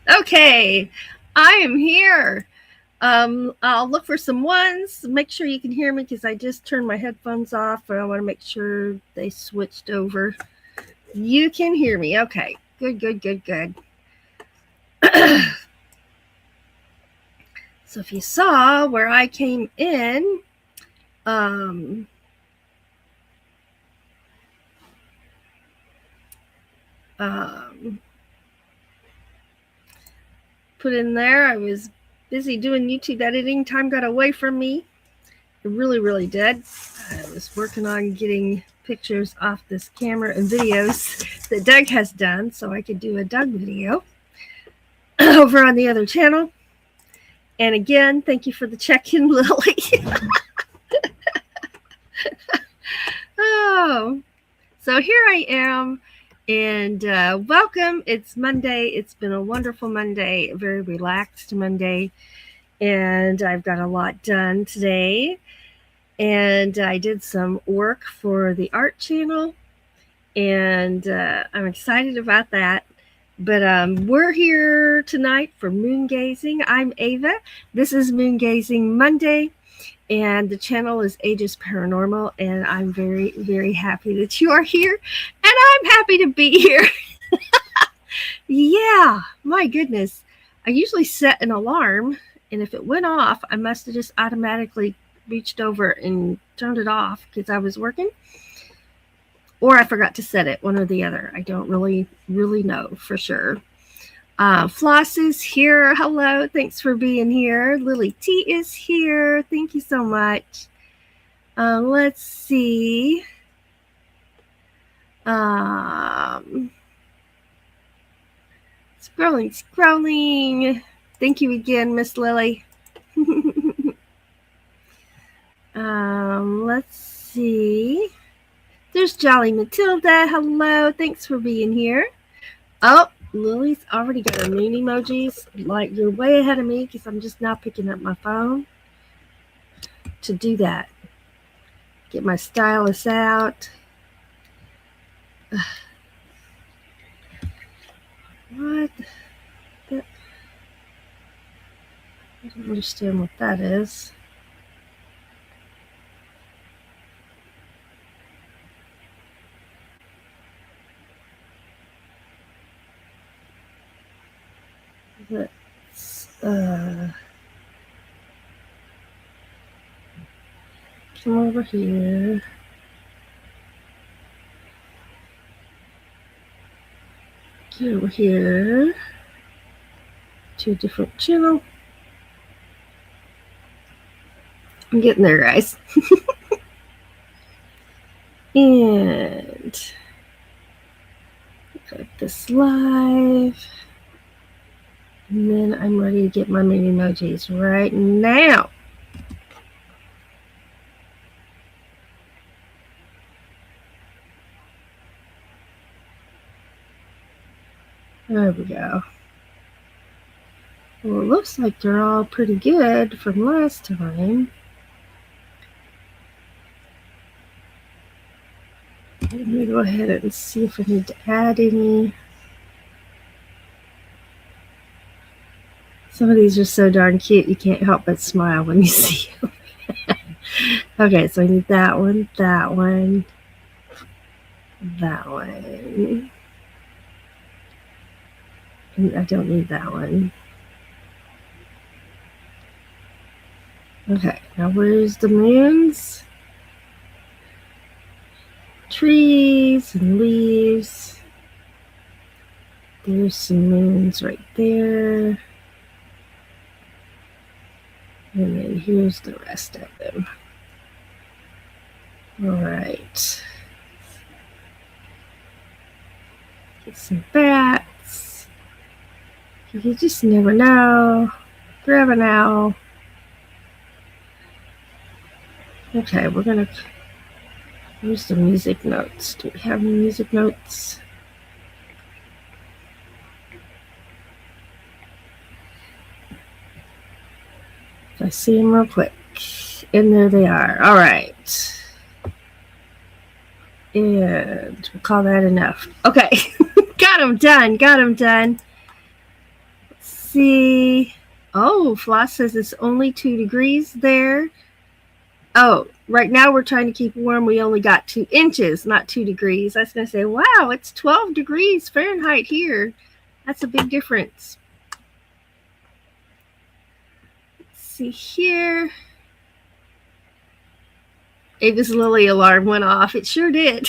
Okay, I am here. I'll look for some ones. Make sure you can hear me because I just turned my headphones off, but I want to make sure they switched over. You can hear me. Okay, good, good, good, good. So if you saw where I came in, um, um, put in there, I was busy doing YouTube editing. Time got away from me. It really, really did. I was working on getting pictures off this camera and videos that Doug has done so I could do a Doug video over on the other channel. And again, thank you for the check-in, Lily. Oh, so here I am, and welcome. It's Monday. It's been a wonderful Monday, a very relaxed Monday, and I've got a lot done today. And I did some work for the art channel, and I'm excited about that. But we're here tonight for moongazing. I'm Ava. This is Moongazing Monday, and the channel is Aegis Paranormal, and I'm very, very happy that you are here, and I'm happy to be here. Yeah, my goodness. I usually set an alarm, and if it went off, I must have just automatically reached over and turned it off because I was working, or I forgot to set it, one or the other. I don't really know for sure. Floss is here. Hello. Thanks for being here. Lily T is here. Thank you so much. Let's see. Scrolling. Thank you again, Miss Lily. Let's see. There's Jolly Matilda. Hello. Thanks for being here. Oh, Lily's already got her moon emojis. Like, you're way ahead of me because I'm just now picking up my phone to do that. Get my stylus out. What? I don't understand what that is. Let's come over here. Get over here to a different channel. I'm getting there, guys. And put this live. And then I'm ready to get my mini emojis right now. There we go. Well, it looks like they're all pretty good from last time. Let me go ahead and see if I need to add any. Some of these are so darn cute, you can't help but smile when you see them. Okay, so I need that one, that one, that one. And I don't need that one. Okay, now where's the moons? Trees and leaves. There's some moons right there. And then here's the rest of them. All right. Get some bats. You just never know. Grab an owl. Okay, we're gonna. Here's the music notes. Do we have any music notes? I see them real quick. And there they are. All right. And we'll call that enough. Okay. Got them done. Let's see. Oh, Floss says it's only 2 degrees there. Oh, right now we're trying to keep warm. We only got 2 inches, not 2 degrees. I was going to say, wow, it's 12 degrees Fahrenheit here. That's a big difference. Let's see here. Ava's Lily alarm went off. It sure did.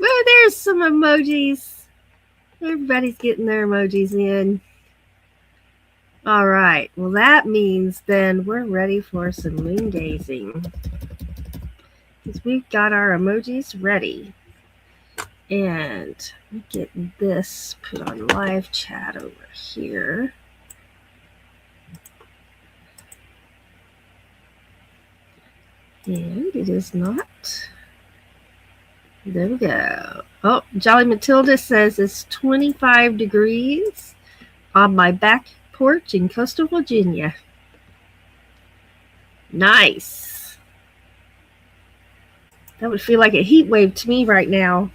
Well, there's some emojis. Everybody's getting their emojis in. All right. Well, that means then we're ready for some moon gazing. Because we've got our emojis ready. And let me get this put on live chat over here. And it is not. There we go. Oh, Jolly Matilda says it's 25 degrees on my back porch in coastal Virginia. Nice. That would feel like a heat wave to me right now.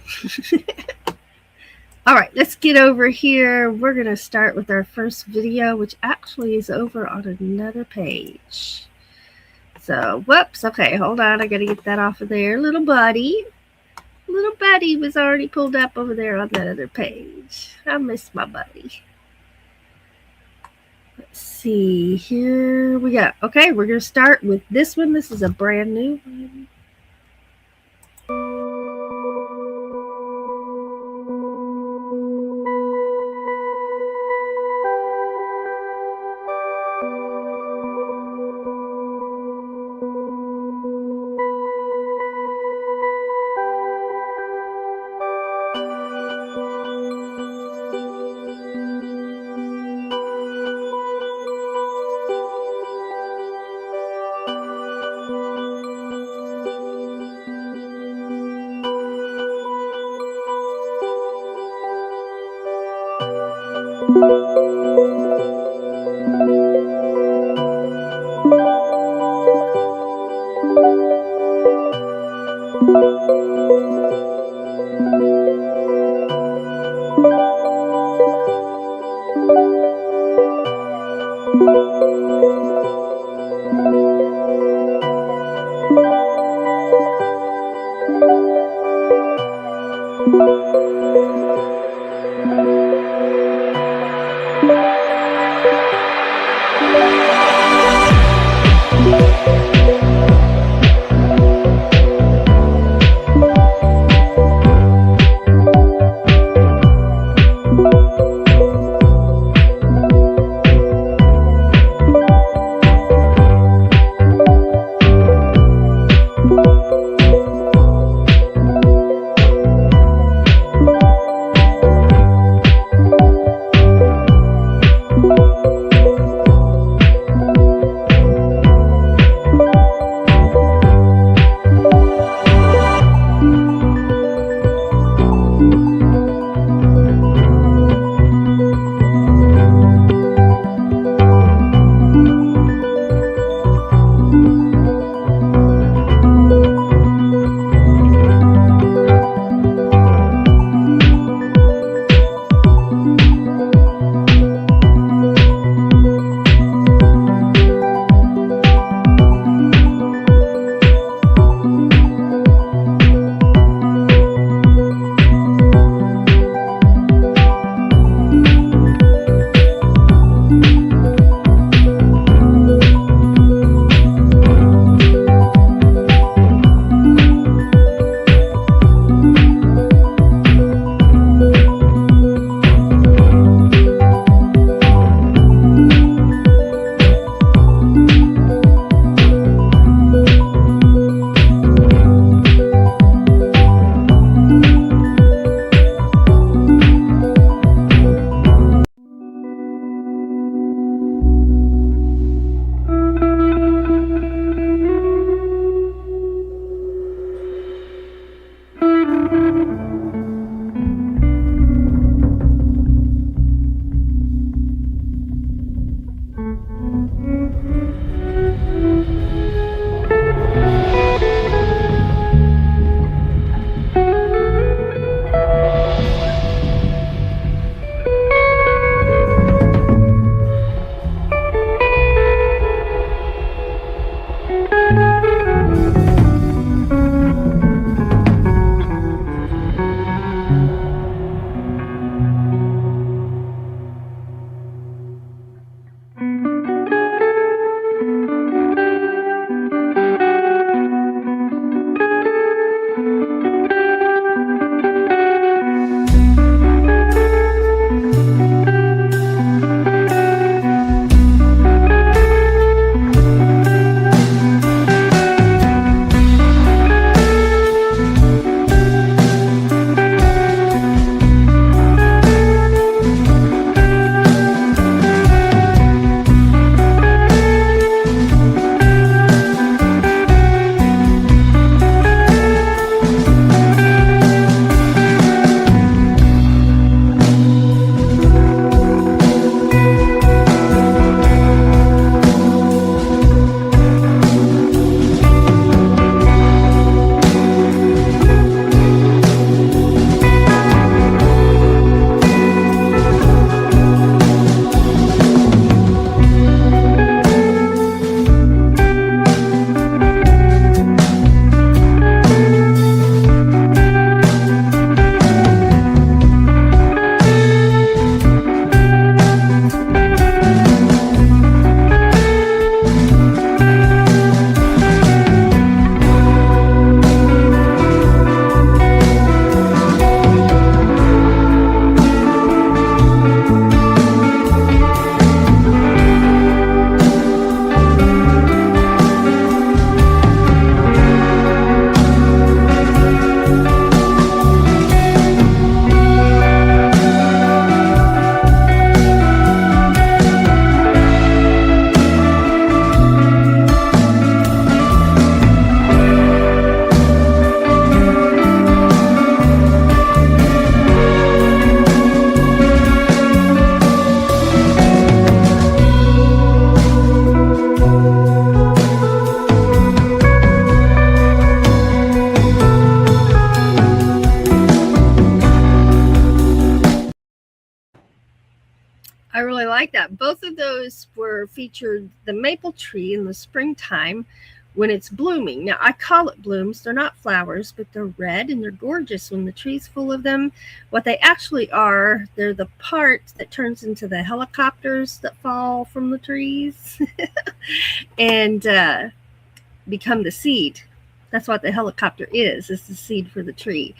All right, let's get over here. We're going to start with our first video, which actually is over on another page. So, whoops. Okay, hold on. I got to get that off of there. Little buddy was already pulled up over there on that other page. I miss my buddy. Let's see. Here we go. Okay, we're going to start with this one. This is a brand new one. like that. Both of those were featured the maple tree in the springtime when it's blooming. Now, I call it blooms. They're not flowers, but they're red and they're gorgeous when the tree's full of them. What they actually are, they're the part that turns into the helicopters that fall from the trees and become the seed. That's what the helicopter is the seed for the tree.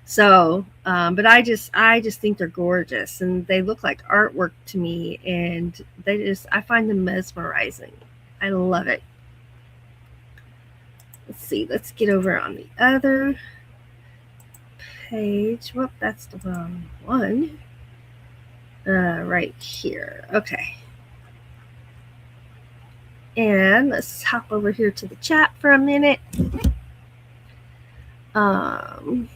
So, but I just think they're gorgeous and they look like artwork to me, and I find them mesmerizing. I love it. Let's see, let's get over on the other page. Whoop, that's the wrong one. Right here. Okay. And let's hop over here to the chat for a minute. We're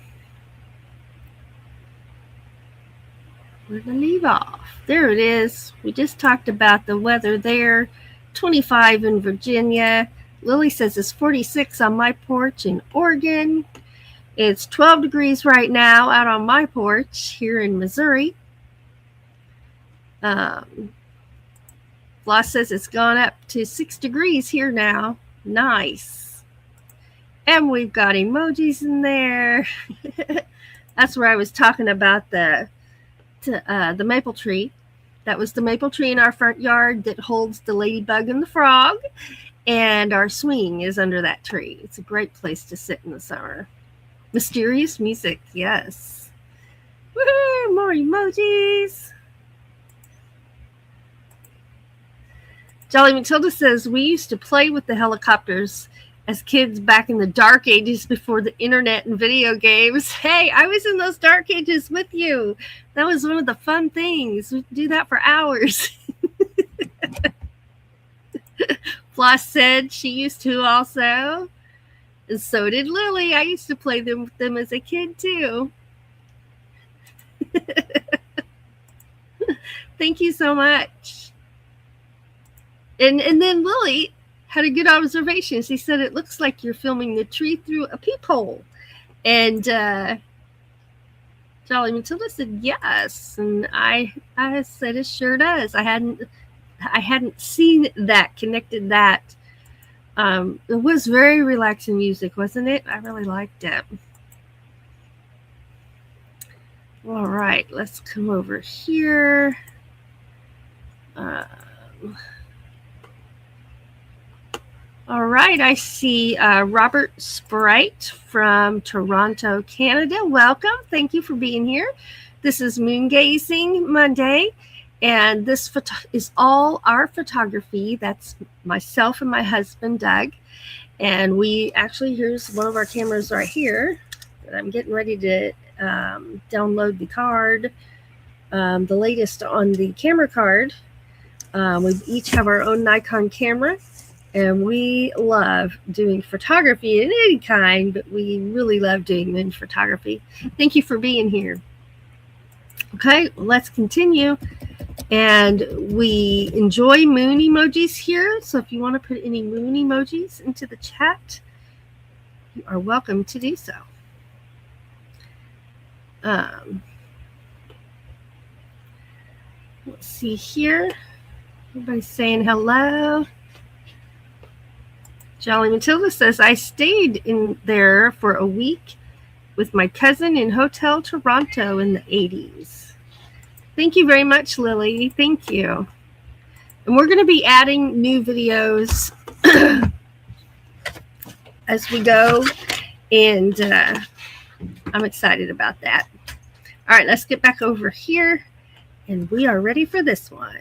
going to leave off. There it is. We just talked about the weather there. 25 in Virginia. Lily says it's 46 on my porch in Oregon. It's 12 degrees right now out on my porch here in Missouri. Floss says it's gone up to 6 degrees here now. Nice. And we've got emojis in there. That's where I was talking about the maple tree. That was the maple tree in our front yard that holds the ladybug and the frog. And our swing is under that tree. It's a great place to sit in the summer. Mysterious music, yes. Woohoo! More emojis. Jolly Matilda says, we used to play with the helicopters as kids back in the dark ages before the internet and video games. Hey, I was in those dark ages with you. That was one of the fun things. We'd do that for hours. Floss said she used to also. And so did Lily. I used to play with them as a kid too. Thank you so much. And then Lily had a good observation. She said it looks like you're filming the tree through a peephole. And Jolly Matilda said yes. And I said it sure does. I hadn't seen that, connected that. It was very relaxing music, wasn't it? I really liked it. All right, let's come over here. All right, I see Robert Sprite from Toronto, Canada. Welcome. Thank you for being here. This is Moongazing Monday, and this is all our photography. That's myself and my husband, Doug. And here's one of our cameras right here. I'm getting ready to download the card, the latest on the camera card. We each have our own Nikon camera. And we love doing photography in any kind, but we really love doing moon photography. Thank you for being here. Okay, let's continue. And we enjoy moon emojis here. So if you want to put any moon emojis into the chat, you are welcome to do so. Let's see here. Everybody's saying hello. Jolly Matilda says, I stayed in there for a week with my cousin in Hotel Toronto in the 80s. Thank you very much, Lily. Thank you. And we're going to be adding new videos as we go. And I'm excited about that. All right, let's get back over here. And we are ready for this one.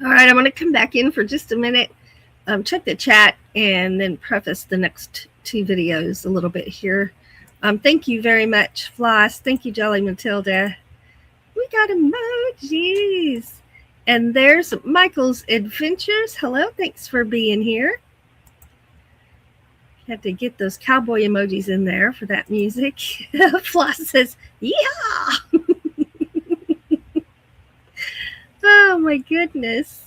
All right, I'm going to come back in for just a minute, check the chat, and then preface the next two videos a little bit here. Thank you very much, Floss. Thank you, Jolly Matilda. We got emojis. And there's Michael's Adventures. Hello, thanks for being here. Had to get those cowboy emojis in there for that music. Floss says, yeah. Oh, my goodness.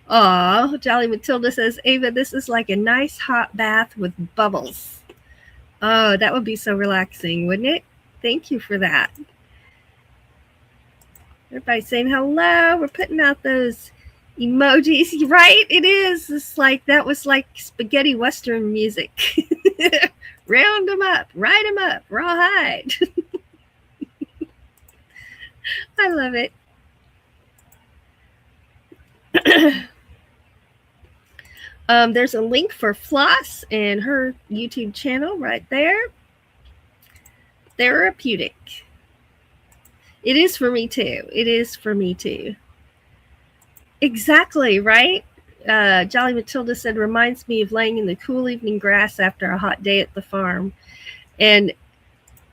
Oh, Jolly Matilda says, Ava, this is like a nice hot bath with bubbles. Oh, that would be so relaxing, wouldn't it? Thank you for that. Everybody saying hello. We're putting out those emojis, right? It is. It's like that was like spaghetti western music. Round them up, ride them up, rawhide. I love it. There's a link for Floss and her YouTube channel right there. Therapeutic. It is for me too. It is for me too. Exactly, right? Jolly Matilda said, reminds me of laying in the cool evening grass after a hot day at the farm. And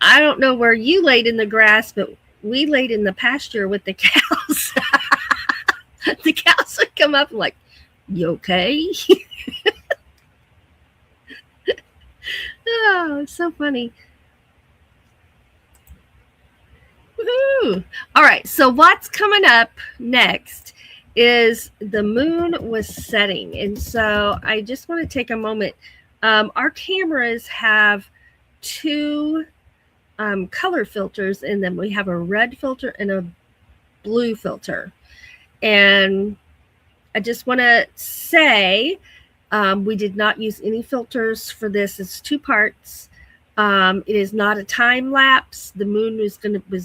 I don't know where you laid in the grass, but we laid in the pasture with the cows. The cows would come up like, you okay? Oh, so funny. Woo-hoo. All right, so what's coming up next is the moon was setting. And so I just want to take a moment. Our cameras have two color filters in them. We have a red filter and a blue filter. And I just want to say we did not use any filters for this. It's two parts. It is not a time lapse. The moon was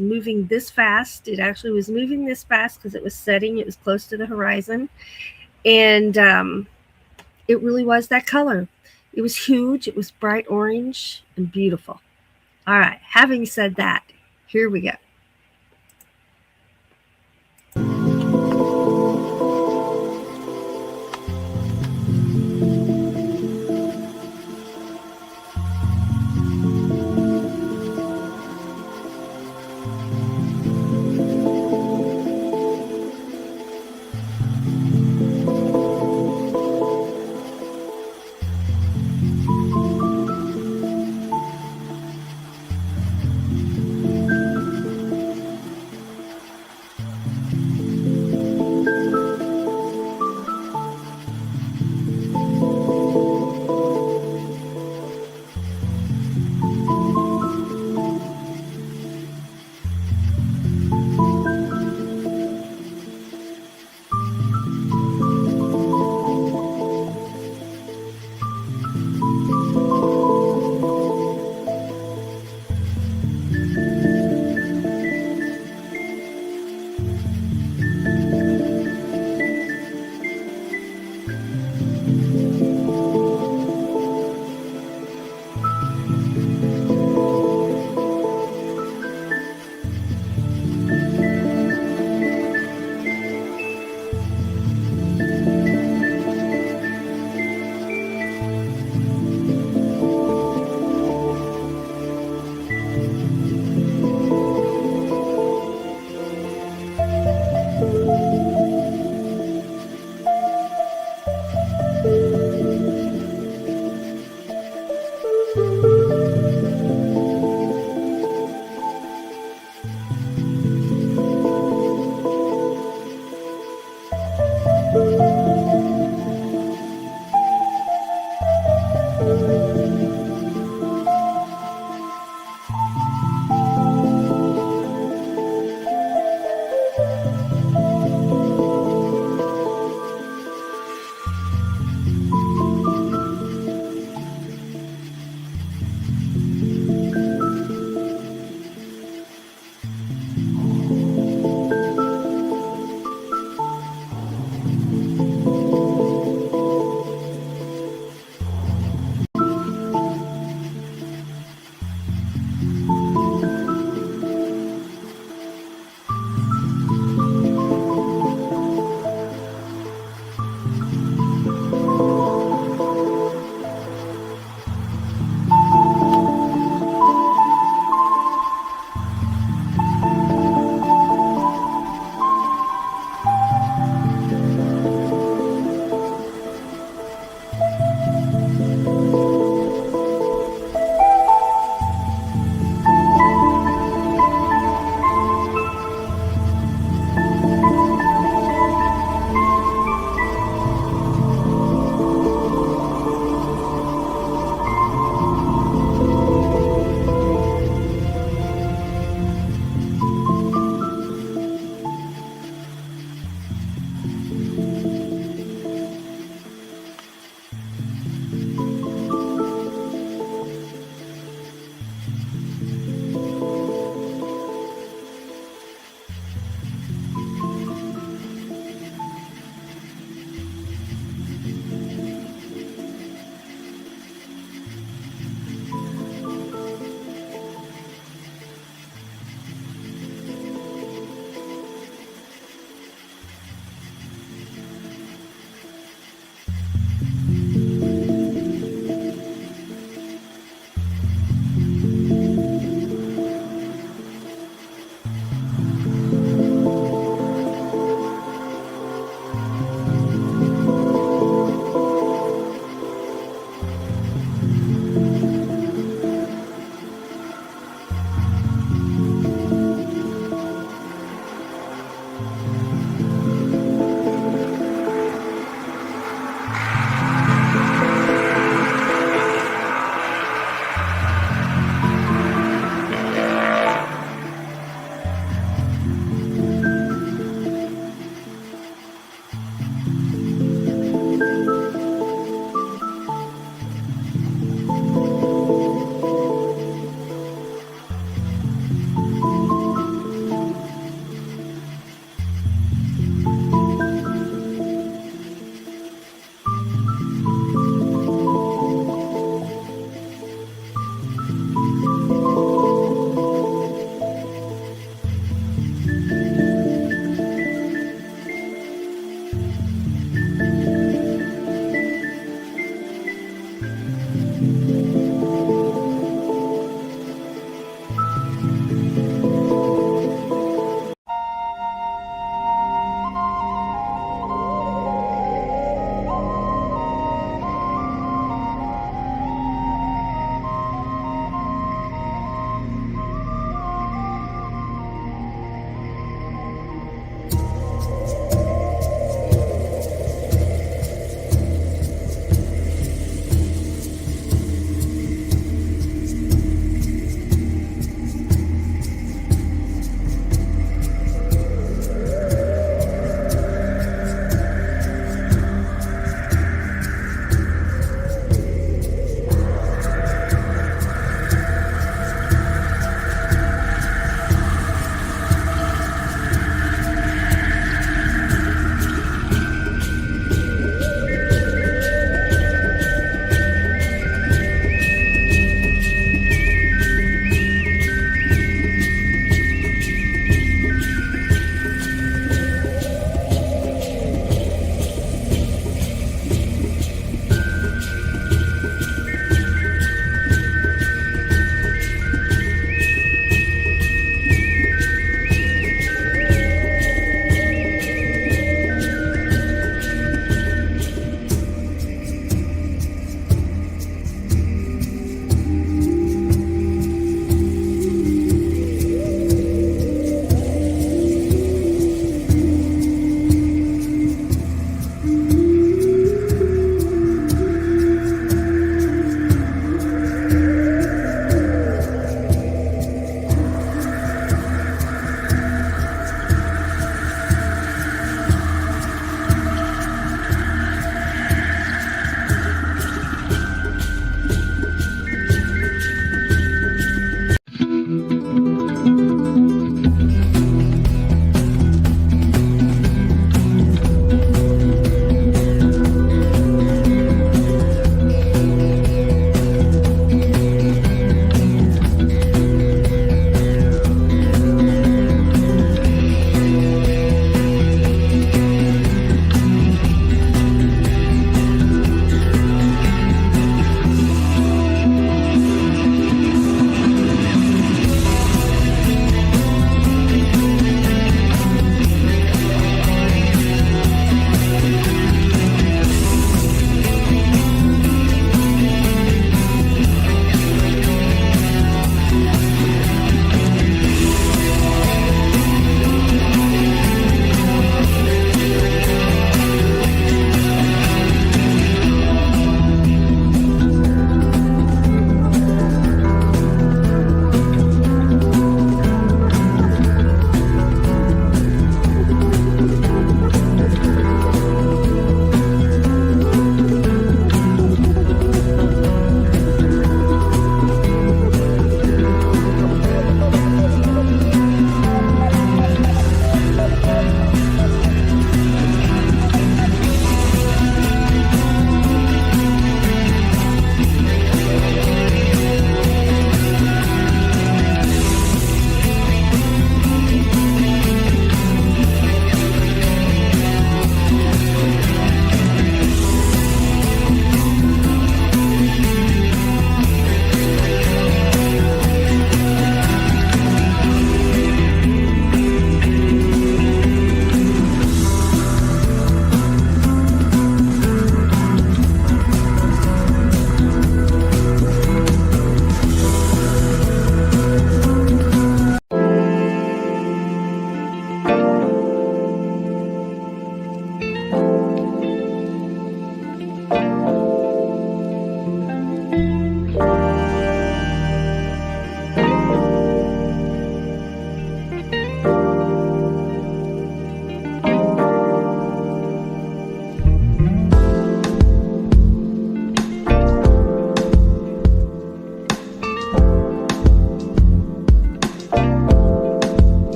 moving this fast. It actually was moving this fast because it was setting. It was close to the horizon. And it really was that color. It was huge. It was bright orange and beautiful. All right. Having said that, here we go.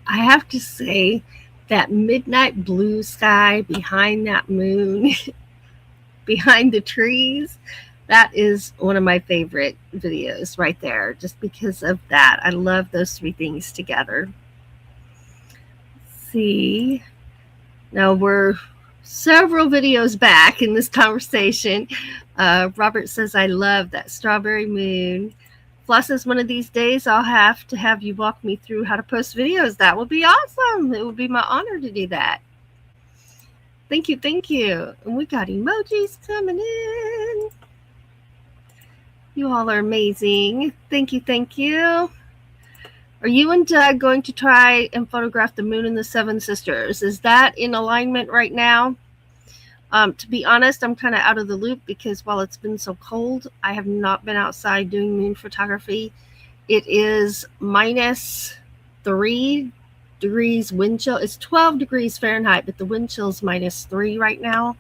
I have to say that midnight blue sky behind that moon, behind the trees, that is one of my favorite videos right there, just because of that. I love those three things together. Let's see. Now we're several videos back in this conversation. Robert says, I love that strawberry moon. Floss says, one of these days I'll have to have you walk me through how to post videos. That would be awesome. It would be my honor to do that. Thank you, thank you. And we got emojis coming in. You all are amazing. Thank you, thank you. Are you and Doug going to try and photograph the moon and the seven sisters? Is that in alignment right now? To be honest, I'm kind of out of the loop because while it's been so cold, I have not been outside doing moon photography. It is -3 degrees wind chill. It's 12 degrees Fahrenheit, but the wind chill is -3 right now.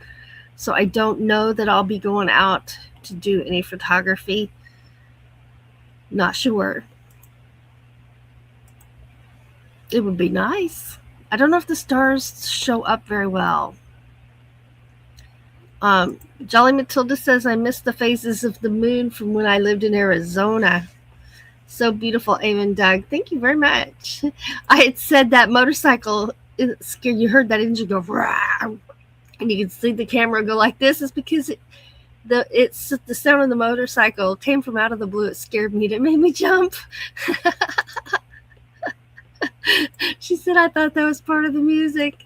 So I don't know that I'll be going out to do any photography. Not sure. It would be nice. I don't know if the stars show up very well. Jolly Matilda says, I miss the phases of the moon from when I lived in Arizona. So beautiful, Ava and Doug. Thank you very much. I had said that motorcycle scared you. Heard that engine go, and you could see the camera go like this. Is because it's the sound of the motorcycle came from out of the blue. It scared me. It made me jump. She said, I thought that was part of the music.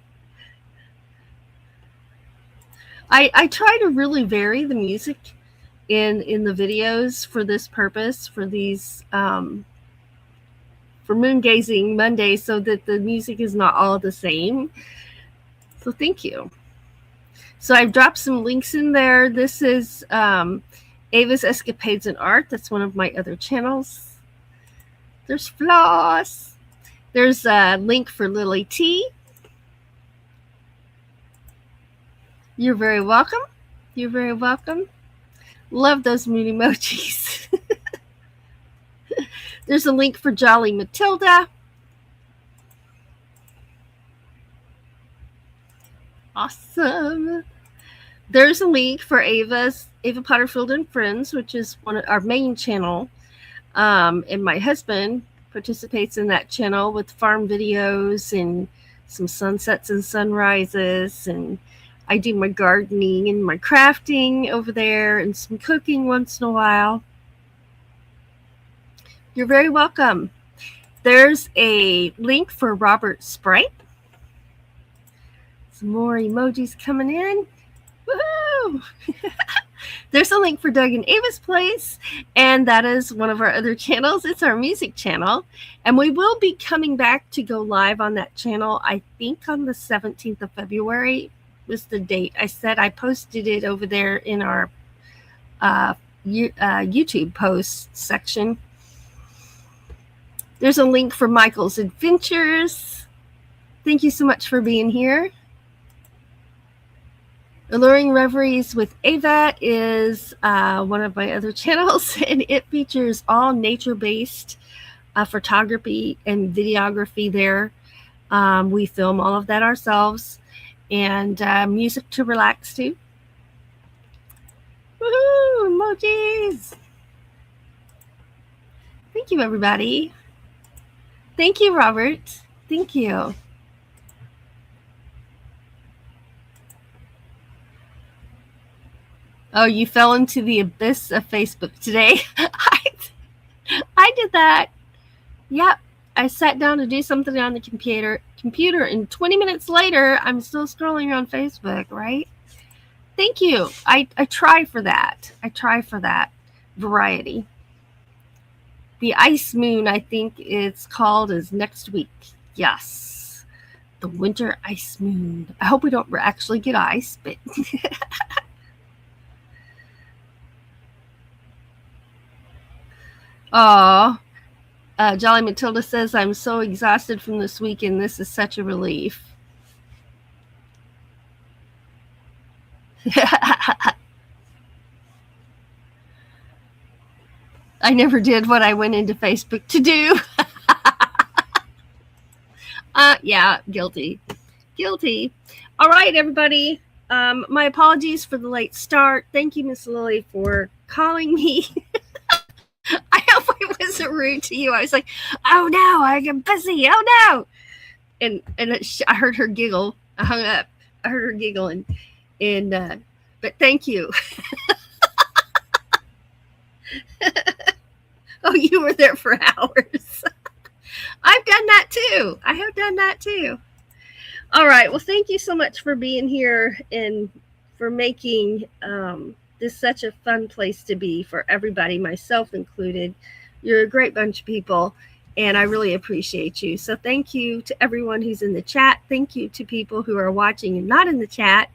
I try to really vary the music in the videos for this purpose, for these for Moongazing Monday, so that the music is not all the same. So thank you. So I've dropped some links in there. This is Ava's Escapades and Art. That's one of my other channels. There's Floss. There's a link for Lily T. You're very welcome. You're very welcome. Love those moon emojis. There's a link for Jolly Matilda. Awesome. There's a link for Ava Potterfield and Friends, which is one of our main channel. And my husband participates in that channel with farm videos and some sunsets and sunrises, and I do my gardening and my crafting over there and some cooking once in a while. You're very welcome. There's a link for Robert Sprite. Some more emojis coming in. Woohoo! There's a link for Doug and Ava's Place, and that is one of our other channels. It's our music channel, and we will be coming back to go live on that channel, I think on the 17th of February was the date. I said I posted it over there in our YouTube post section. There's a link for Michael's Adventures. Thank you so much for being here. Alluring Reveries with Ava is one of my other channels, and it features all nature-based photography and videography there. We film all of that ourselves, and music to relax to. Woohoo! Emojis! Thank you, everybody. Thank you, Robert. Thank you. Oh, you fell into the abyss of Facebook today. I did that. Yep. I sat down to do something on the computer, and 20 minutes later, I'm still scrolling on Facebook, right? Thank you. I try for that. I try for that variety. The ice moon, I think it's called, is next week. Yes. The winter ice moon. I hope we don't actually get ice, but oh, Jolly Matilda says, I'm so exhausted from this weekend. This is such a relief. I never did what I went into Facebook to do. Yeah, guilty. Guilty. All right, everybody. My apologies for the late start. Thank you, Miss Lily, for calling me. I hope I wasn't rude to you. I was like, oh no, I get busy. Oh no. And I heard her giggle. I hung up. I heard her giggle, but thank you. Oh, you were there for hours. I've done that too. I have done that too. All right. Well, thank you so much for being here and for making this such a fun place to be for everybody, myself included. You're a great bunch of people, and I really appreciate you. So thank you to everyone who's in the chat. Thank you to people who are watching and not in the chat.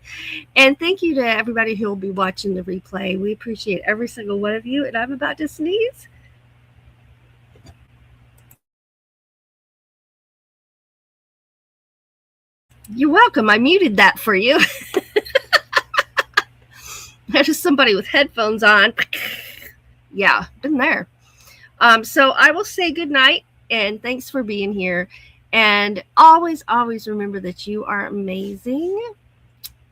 And thank you to everybody who will be watching the replay. We appreciate every single one of you. And I'm about to sneeze. You're welcome. I muted that for you. There's somebody with headphones on. Yeah, been there. So I will say good night and thanks for being here. And always, always remember that you are amazing.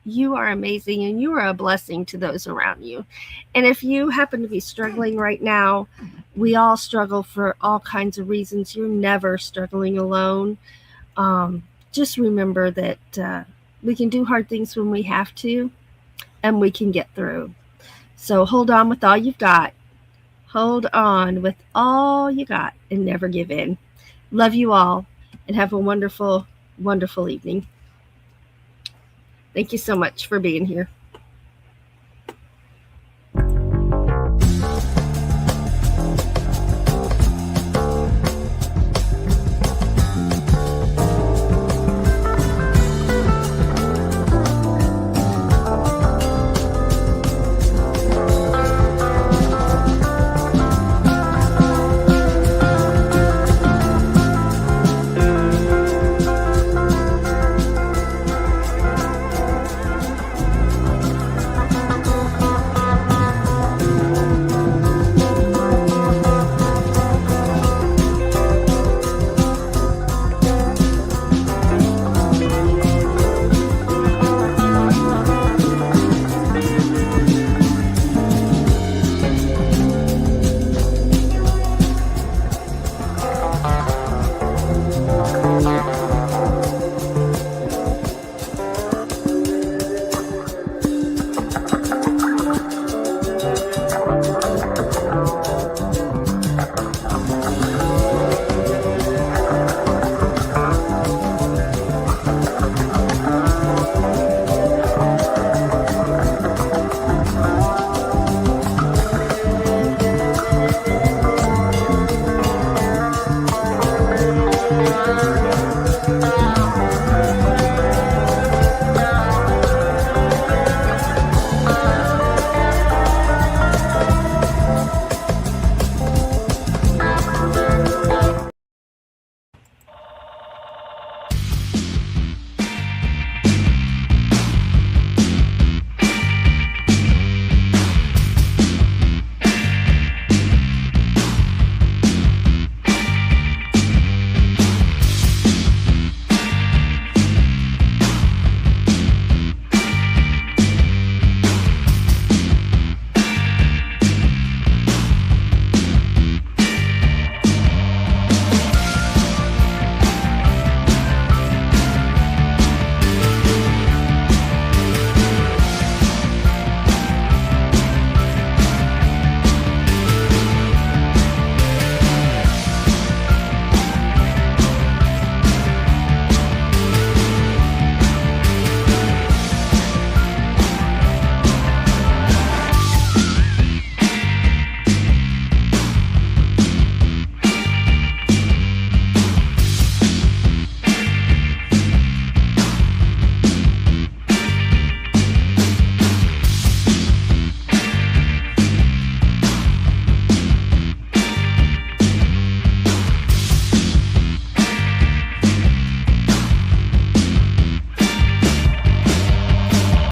You are amazing, and you are a blessing to those around you. And if you happen to be struggling right now, we all struggle for all kinds of reasons. You're never struggling alone. Just remember that we can do hard things when we have to, and we can get through. So hold on with all you've got. Hold on with all you got and never give in. Love you all and have a wonderful, wonderful evening. Thank you so much for being here.